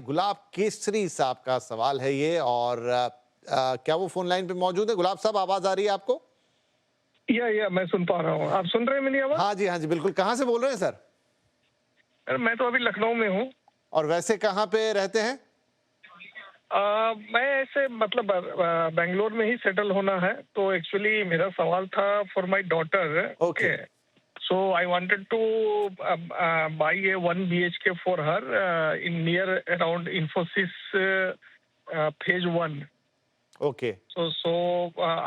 गुलाब केसरी साहब का सवाल है ये और क्या वो फोन लाइन पे मौजूद है? गुलाब साहब, आवाज आ रही है आपको? या मैं सुन पा रहा हूँ। आप सुन रहे हैं मेरी आवाज़? हाँ जी, बिल्कुल। कहाँ से बोल रहे हैं सर? मैं तो अभी लखनऊ में हूँ। और वैसे कहाँ पे रहते हैं? मैं ऐसे मतलब बैंगलोर में ही सेटल होना है, तो एक्चुअली मेरा सवाल था for my daughter. Okay. Okay, so I wanted to buy a 1 BHK for her in near around Infosys phase 1। ओके।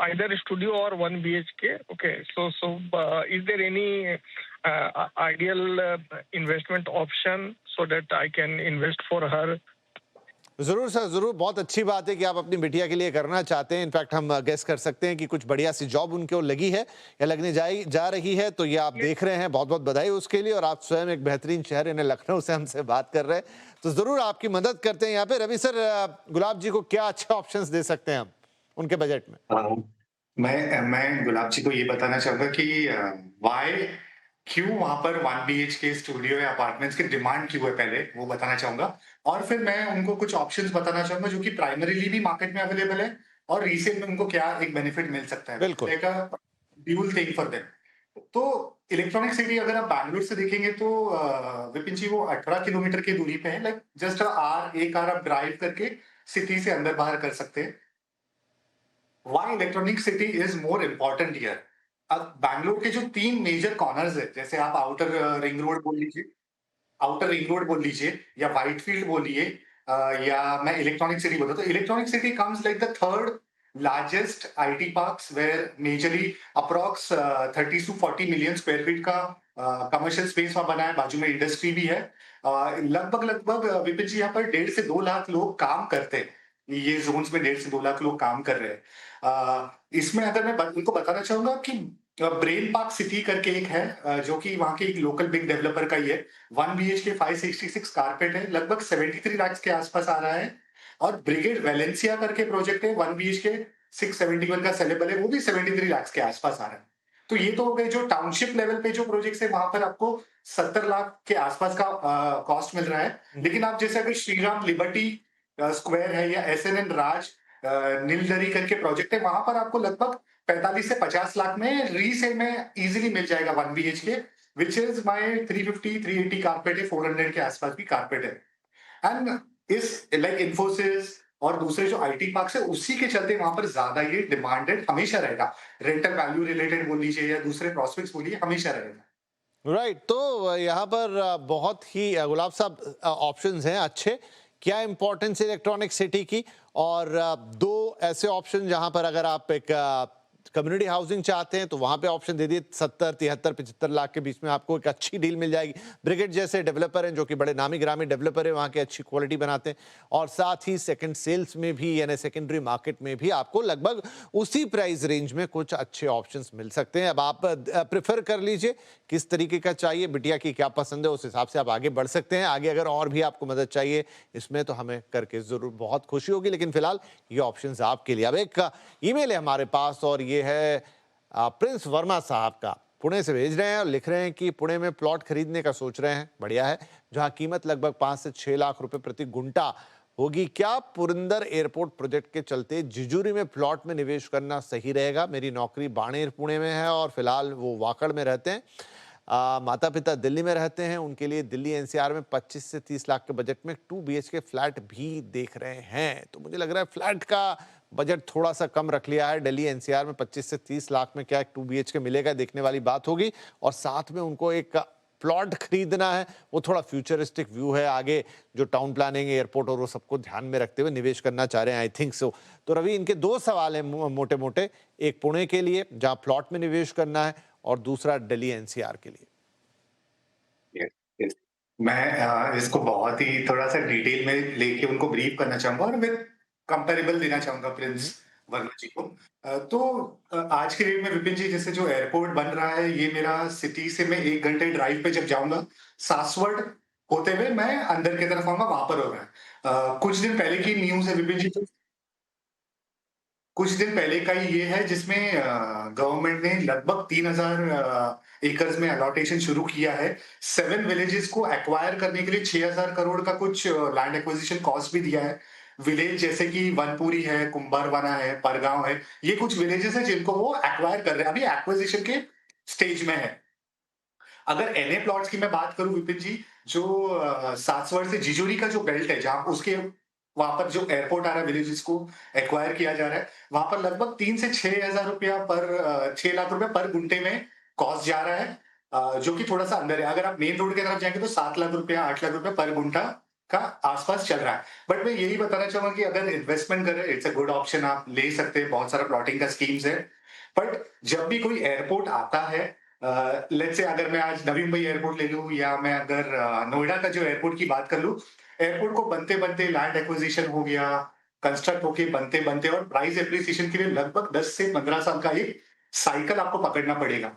Either studio or 1 BHK. Okay. Is there any ideal investment option so that I can invest for her? जरूर sir, जरूर। बहुत अच्छी बात है कि आप अपनी बिटिया के लिए करना चाहते हैं। इनफैक्ट हम गेस कर सकते हैं कि कुछ बढ़िया सी जॉब उनके लगी है या लगने जा रही है, तो ये आप देख रहे हैं। बहुत बहुत बधाई उसके लिए। और आप स्वयं एक बेहतरीन शहर यानी लखनऊ से हमसे बात कर रहे हैं, तो जरूर आपकी मदद करते हैं यहाँ पे। रवि सर, गुलाब जी को क्या अच्छे ऑप्शंस दे सकते हैं हम उनके बजट में? मैं गुलाब जी को ये बताना चाहूँगा कि व्हाई क्यों वहाँ पर 1 बीएचके स्टूडियो या अपार्टमेंट्स की डिमांड क्यों है, पहले वो बताना चाहूँगा। और फिर मैं उनको कुछ ऑप्शंस बताना चाहूँगा जो कि प्राइमरीली भी मार्केट में अवेलेबल है और रीसेल में उनको क्या एक बेनिफिट मिल सकता है। बिल्कुल। Like a dual thing for them. तो इलेक्ट्रॉनिक सिटी अगर आप बैंगलोर से देखेंगे तो विपिन जी, वो 18 किलोमीटर की दूरी पे है। लाइक जस्ट एक आवर आप ड्राइव करके सिटी से अंदर बाहर कर सकते हैं। Why electronic city is more important here? अब बैंगलोर के जो 3 मेजर कॉर्नर्स है, जैसे आप आउटर रिंग रोड बोल लीजिए, आउटर रिंग रोड बोल लीजिए या व्हाइटफील्ड बोलिए, या मैं इलेक्ट्रॉनिक सिटी बोलता हूँ, तो electronic city comes like the third largest IT parks where majorly approx 30 to 40 million square feet का कमर्शियल स्पेस वहां बना है। बाजू में इंडस्ट्री भी है। लगभग लगभग विपिन जी, यहाँ पर 1.5 से 2 लाख लोग काम करते हैं। ये जोन्स में 1.5 से 2 लाख लोग काम कर रहे हैं। इसमें अगर मैं उनको बताना चाहूंगा कि ब्रेन पार्क सिटी करके एक है, जो कि वहाँ के एक लोकल बिग डेवलपर का ही है। 1 बीएचके 566 कारपेट है, लगभग 73 लाख के आसपास आ रहा है। और ब्रिगेड वेलेंसिया करके प्रोजेक्ट है, 1 बीएचके 671 का सेलेबल है, वो भी 73 लाख के आसपास आ रहा है। तो ये तो हो गए जो टाउनशिप लेवल पे जो प्रोजेक्ट्स है, वहां पर आपको 70 लाख के आसपास का कॉस्ट मिल रहा है। लेकिन आप जैसे अगर श्रीराम लिबर्टी स्क्वायर है या एसएनएन राज नीलदरी करके प्रोजेक्ट है, वहां पर आपको लगभग 45 से 50 लाख में रीसेल में इजीली मिल जाएगा 1 BHK, which is my 350 380 carpet है, 400 के आसपास भी कारपेट है। एंड इस लाइक इन्फोसिस और दूसरे जो आईटी पार्क है, उसी के चलते वहां पर ज्यादा ये डिमांडेड हमेशा रहेगा। रेंटल वैल्यू रिलेटेड बोल लीजिए या दूसरे प्रोस्पेक्ट्स बोलिए, हमेशा रहेगा। राइट। तो यहाँ पर बहुत ही गुलाब साहब ऑप्शंस हैं अच्छे। क्या इंपॉर्टेंस इलेक्ट्रॉनिक सिटी की? और दो ऐसे ऑप्शन जहां पर अगर आप एक कम्युनिटी हाउसिंग चाहते हैं तो वहां पे ऑप्शन दे दिए। 70 73 75 लाख के बीच में आपको एक अच्छी डील मिल जाएगी। ब्रिगेड जैसे डेवलपर हैं जो कि बड़े नामी ग्रामी डेवलपर हैं, वहां के अच्छी क्वालिटी बनाते हैं। और साथ ही सेकंड सेल्स में भी यानी सेकेंडरी मार्केट में भी आपको लगभग उसी प्राइस रेंज में कुछ अच्छे ऑप्शंस मिल सकते हैं। अब आप प्रेफर कर लीजिए किस तरीके का चाहिए, बिटिया की क्या पसंद है, उस हिसाब से आप आगे बढ़ सकते हैं। आगे अगर और भी आपको मदद चाहिए इसमें तो हमें करके जरूर बहुत खुशी होगी, लेकिन फिलहाल ये ऑप्शंस आपके लिए। अब एक ईमेल है हमारे पास और ये है प्रिंस वर्मा साहब का। पुणे से भेज रहे हैं और लिख रहे हैं कि पुणे में प्लॉट खरीदने का सोच रहे हैं। बढ़िया है। जहां कीमत लगभग 5 से 6 लाख रुपए प्रति गुंठा होगी। क्या पुरंदर एयरपोर्ट प्रोजेक्ट के चलते जिजूरी में प्लॉट में निवेश करना सही रहेगा? मेरी नौकरी बाणेर पुणे में है और फिलहाल वो वाकड़ में रहते हैं। माता पिता दिल्ली में रहते हैं। उनके लिए दिल्ली एनसीआर में 25 से 30 लाख के बजट में 2 बीएचके फ्लैट भी देख रहे हैं। तो मुझे लग रहा है फ्लैट का बजट थोड़ा सा कम रख लिया है। दिल्ली एनसीआर में 25 से 30 लाख में क्या एक 2 बीएचके मिलेगा, देखने वाली बात होगी। और साथ में उनको एक प्लॉट खरीदना है, वो थोड़ा फ्यूचरिस्टिक व्यू है। आगे जो टाउन प्लानिंग, एयरपोर्ट और वो सबको ध्यान में रखते हुए निवेश करना चाह रहे हैं, आई थिंक सो। तो रवि, इनके दो सवाल हैं मोटे मोटे। एक पुणे के लिए जहां प्लॉट में निवेश करना है और दूसरा दिल्ली एनसीआर के लिए। Yes, yes. मैं इसको बहुत ही थोड़ा सा डिटेल में लेके उनको ब्रीफ करना चाहूंगा और मैं कंपेरेबल देना चाहूंगा प्रिंस वर्मा जी को। तो आज के डेट में विपिन जी, जैसे जो एयरपोर्ट बन रहा है, ये मेरा सिटी से मैं 1 घंटे ड्राइव पे जब जाऊंगा, सासवड़ होते हुए मैं अंदर की तरफ आऊंगा, वहां पर हो रहा है। कुछ दिन पहले की न्यूज है विपिन जी। कुछ दिन पहले का ही ये है जिसमें गवर्नमेंट ने लगभग 3000 एकर्स में अलॉटेशन शुरू किया है। 7 विलेजेस को एक्वायर करने के लिए 6000 करोड़ का कुछ लैंड एक्विजिशन कॉस्ट भी दिया है। विलेज जैसे कि वनपुरी है, कुंभारवाना है, परगांव है, ये कुछ विलेजेस है जिनको वो एक्वायर कर रहे हैं, अभी एक्विजिशन के स्टेज में है। अगर एनए प्लॉट्स की मैं बात करूं विपिन जी, जो सासवड़ से जिजोरी का जो बेल्ट है, जहां उसके वहां पर जो एयरपोर्ट आ रहा है, विलेजेस को एक्वायर किया जा रहा है, वहां पर लगभग 3 से 6,000 रुपया पर 6 लाख रुपया पर गुंठे में कॉस्ट जा रहा है, जो कि थोड़ा सा अंदर है। अगर आप मेन रोड की तरफ जाएंगे तो 7 लाख रुपया, 8 लाख रुपया पर गुंठा का आसपास चल रहा है। बट मैं यही बताना चाहूंगा कि अगर इन्वेस्टमेंट करें, इट्स अ गुड ऑप्शन, आप ले सकते हैं, बहुत सारा प्लॉटिंग का स्कीम्स है। बट जब भी कोई एयरपोर्ट आता है, लेट्स से अगर मैं आज नवी मुंबई एयरपोर्ट ले लूं, या मैं अगर नोएडा का जो एयरपोर्ट की बात कर लूं, एयरपोर्ट को बनते बनते लैंड एक्विजिशन हो गया, कंस्ट्रक्ट होके बनते बनते, और प्राइस एप्रिसिएशन के लिए लगभग 10 से 15 साल का एक साइकिल आपको पकड़ना पड़ेगा।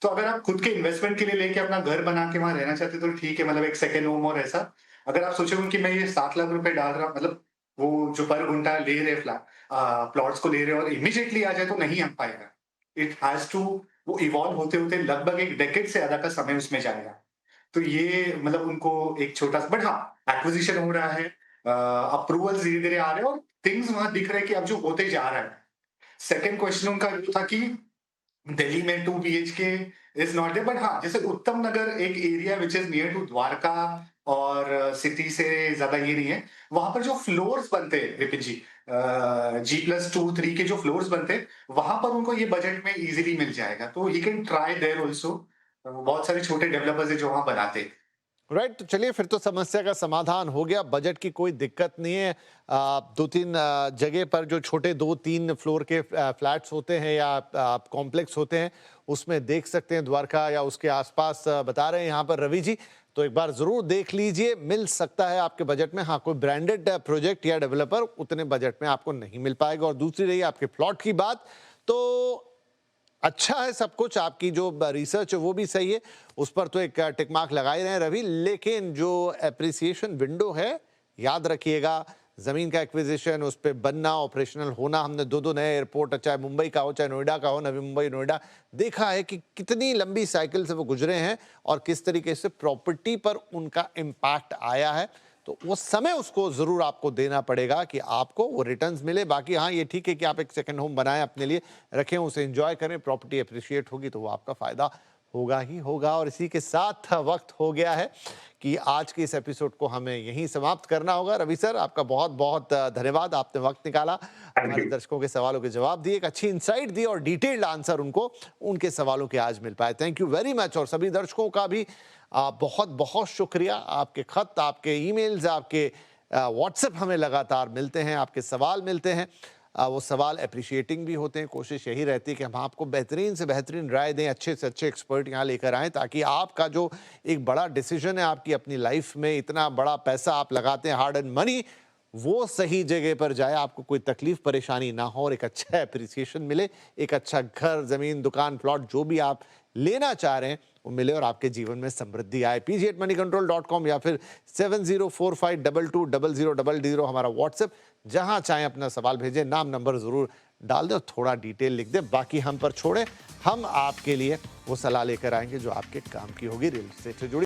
तो अगर आप खुद के इन्वेस्टमेंट के लिए लेके अपना घर बना के वहां रहना चाहते तो ठीक है, मतलब एक सेकेंड होम और ऐसा। अगर आप सोचोगे कि मैं ये 7 लाख रुपए डाल रहा, मतलब वो जो पर घंटा ले रहे फ्लैट प्लॉट्स को ले रहे और इमीडिएटली आ जाए, तो नहीं आ पाएगा। इट हैज टू, वो इवॉल्व होते होते लगभग एक डेकेड से ज्यादा का समय उसमें जाएगा। तो ये मतलब उनको एक छोटा सा, बट हाँ, एक्विजिशन हो रहा है, अप्रूवल धीरे धीरे आ रहे हैं, और थिंग्स वहां दिख रहे हैं कि अब जो होते जा रहा है। सेकेंड क्वेश्चन उनका जो था कि दिल्ली में 2 BHK is not there, but हाँ, जैसे उत्तम नगर एक area which is near to Dwarka और सिटी से ज्यादा ये नहीं है, वहां पर जो फ्लोर्स बनते हैं विपिन जी, G+2, 3 के जो फ्लोर्स बनते हैं, वहां पर उनको ये बजट में इजीली मिल जाएगा, तो he can try there also. बहुत सारे छोटे डेवलपर्स है जो वहां बनाते हैं। राइट, तो चलिए फिर तो समस्या का समाधान हो गया, बजट की कोई दिक्कत नहीं है। 2-3 जगह पर जो छोटे 2-3 फ्लोर के फ्लैट्स होते हैं या कॉम्प्लेक्स होते हैं, उसमें देख सकते हैं, द्वारका या उसके आसपास बता रहे हैं यहाँ पर रवि जी। तो एक बार जरूर देख लीजिए, मिल सकता है आपके बजट में। हाँ, कोई ब्रांडेड प्रोजेक्ट या डेवलपर उतने बजट में आपको नहीं मिल पाएगा। और दूसरी रही आपके प्लॉट की बात, तो अच्छा है सब कुछ, आपकी जो रिसर्च है वो भी सही है, उस पर तो एक टिक मार्क लगा ही रहे हैं रवि। लेकिन जो एप्रिसिएशन विंडो है, याद रखिएगा, जमीन का एक्विजिशन, उस पर बनना, ऑपरेशनल होना, हमने 2-2 नए एयरपोर्ट, चाहे मुंबई का हो चाहे नोएडा का हो, नवी मुंबई नोएडा, देखा है कि कितनी लंबी साइकिल से वो गुजरे हैं और किस तरीके से प्रॉपर्टी पर उनका इम्पैक्ट आया है। तो वो समय उसको जरूर आपको देना पड़ेगा कि आपको वो रिटर्न्स मिले। बाकी हाँ, ये ठीक है कि आप एक सेकंड होम बनाएं, अपने लिए रखें, उसे एंजॉय करें, प्रॉपर्टी अप्रिशिएट होगी तो वो आपका फायदा होगा ही होगा। और इसी के साथ वक्त हो गया है कि आज के इस एपिसोड को हमें यहीं समाप्त करना होगा। रवि सर, आपका बहुत बहुत धन्यवाद, आपने वक्त निकाला, हमारे दर्शकों के सवालों के जवाब दिए, एक अच्छी इंसाइट दी और डिटेल्ड आंसर उनको उनके सवालों के आज मिल पाए। Thank you very much. और सभी दर्शकों का भी बहुत बहुत शुक्रिया। आपके खत, आपके ईमेल्स, आपके व्हाट्सएप हमें लगातार मिलते हैं, आपके सवाल मिलते हैं, वो सवाल अप्रिशिएटिंग भी होते हैं। कोशिश यही रहती है कि हम आपको बेहतरीन से बेहतरीन राय दें, अच्छे से अच्छे एक्सपर्ट यहाँ लेकर आएँ, ताकि आपका जो एक बड़ा डिसीजन है आपकी अपनी लाइफ में, इतना बड़ा पैसा आप लगाते हैं, हार्ड एंड मनी, वो सही जगह पर जाए, आपको कोई तकलीफ परेशानी ना हो और एक अच्छा एप्रिसिएशन मिले, एक अच्छा घर, ज़मीन, दुकान, प्लॉट जो भी आप लेना चाह रहे हैं वो मिले और आपके जीवन में समृद्धि आए। pg@moneycontrol.com या फिर 7045220000 हमारा व्हाट्सएप, जहां चाहें अपना सवाल भेजें, नाम नंबर जरूर डाल दें और थोड़ा डिटेल लिख दें। बाकी हम पर छोड़ें, हम आपके लिए वो सलाह लेकर आएंगे जो आपके काम की होगी, रियल एस्टेट से जुड़ी।